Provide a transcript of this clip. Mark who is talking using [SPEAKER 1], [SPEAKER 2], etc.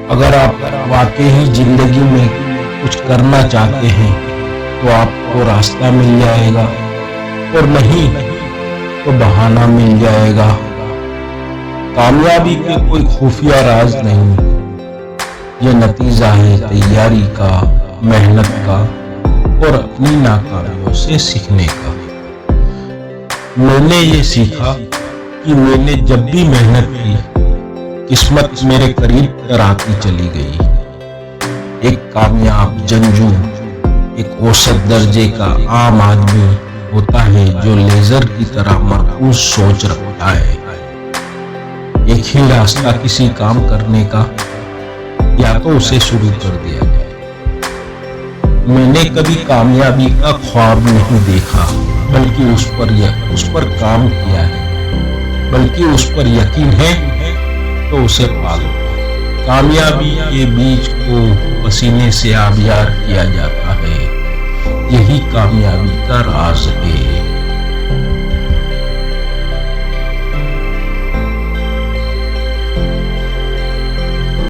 [SPEAKER 1] اگر آپ واقعی زندگی میں کچھ کرنا چاہتے ہیں تو آپ کو راستہ مل جائے گا، اور نہیں تو بہانہ مل جائے گا۔ کامیابی کے کوئی خفیہ راز نہیں، یہ نتیجہ ہے تیاری کا، محنت کا اور اپنی ناکامیوں سے سیکھنے کا۔ میں نے یہ سیکھا کہ میں نے جب بھی محنت کی، قسمت میرے قریب آتی چلی گئی۔ ایک کامیاب جنگجو ایک اوسط درجے کا عام آدمی ہوتا ہے جو لیزر کی طرح مرکوز سوچ رکھتا ہے۔ ایک ہی راستہ کسی کام کرنے کا، یا تو اسے شروع کر دیا جائے۔ میں نے کبھی کامیابی کا خواب نہیں دیکھا، بلکہ اس پر کام کیا ہے۔ بلکہ اس پر یقین ہے تو اسے پالو۔ کامیابی کے بیج کو پسینے سے آبیار کیا جاتا ہے، یہی کامیابی کا راز ہے۔